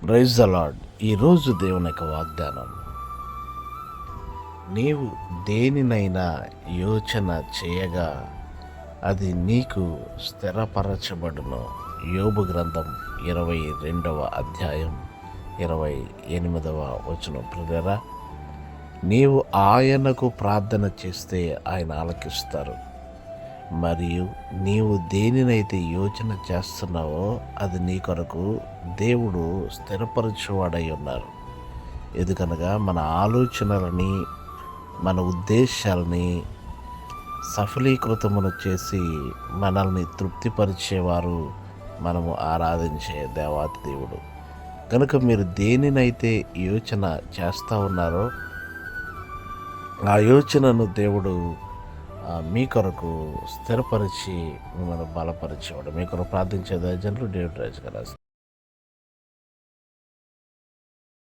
Praise the lord. ఈరోజు దేవుని యొక్క వాగ్దానం, నీవు దేనినైనా యోచన చేయగా అది నీకు స్థిరపరచబడును. యోబు గ్రంథం 22వ అధ్యాయం 28వ వచనం. ప్రియరా, నీవు ఆయనకు ప్రార్థన చేస్తే ఆయన ఆలకిస్తారు. మరియు నీవు దేనినైతే యోచన చేస్తున్నావో అది నీ కొరకు దేవుడు స్థిరపరచువాడై ఉన్నారు. ఎందుకనగా మన ఆలోచనలని, మన ఉద్దేశాలని సఫలీకృతమును చేసి మనల్ని తృప్తిపరిచేవారు మనము ఆరాధించే దేవాతి దేవుడు. కనుక మీరు దేనినైతే యోచన చేస్తూ ఉన్నారో ఆ యోచనను దేవుడు మీ కొరకు స్థిరపరిచి మిమ్మల్ని బలపరిచేవాడు. మీ కొరకు ప్రార్థించే దైవజనులు డేవిడ్ రాజు గారు.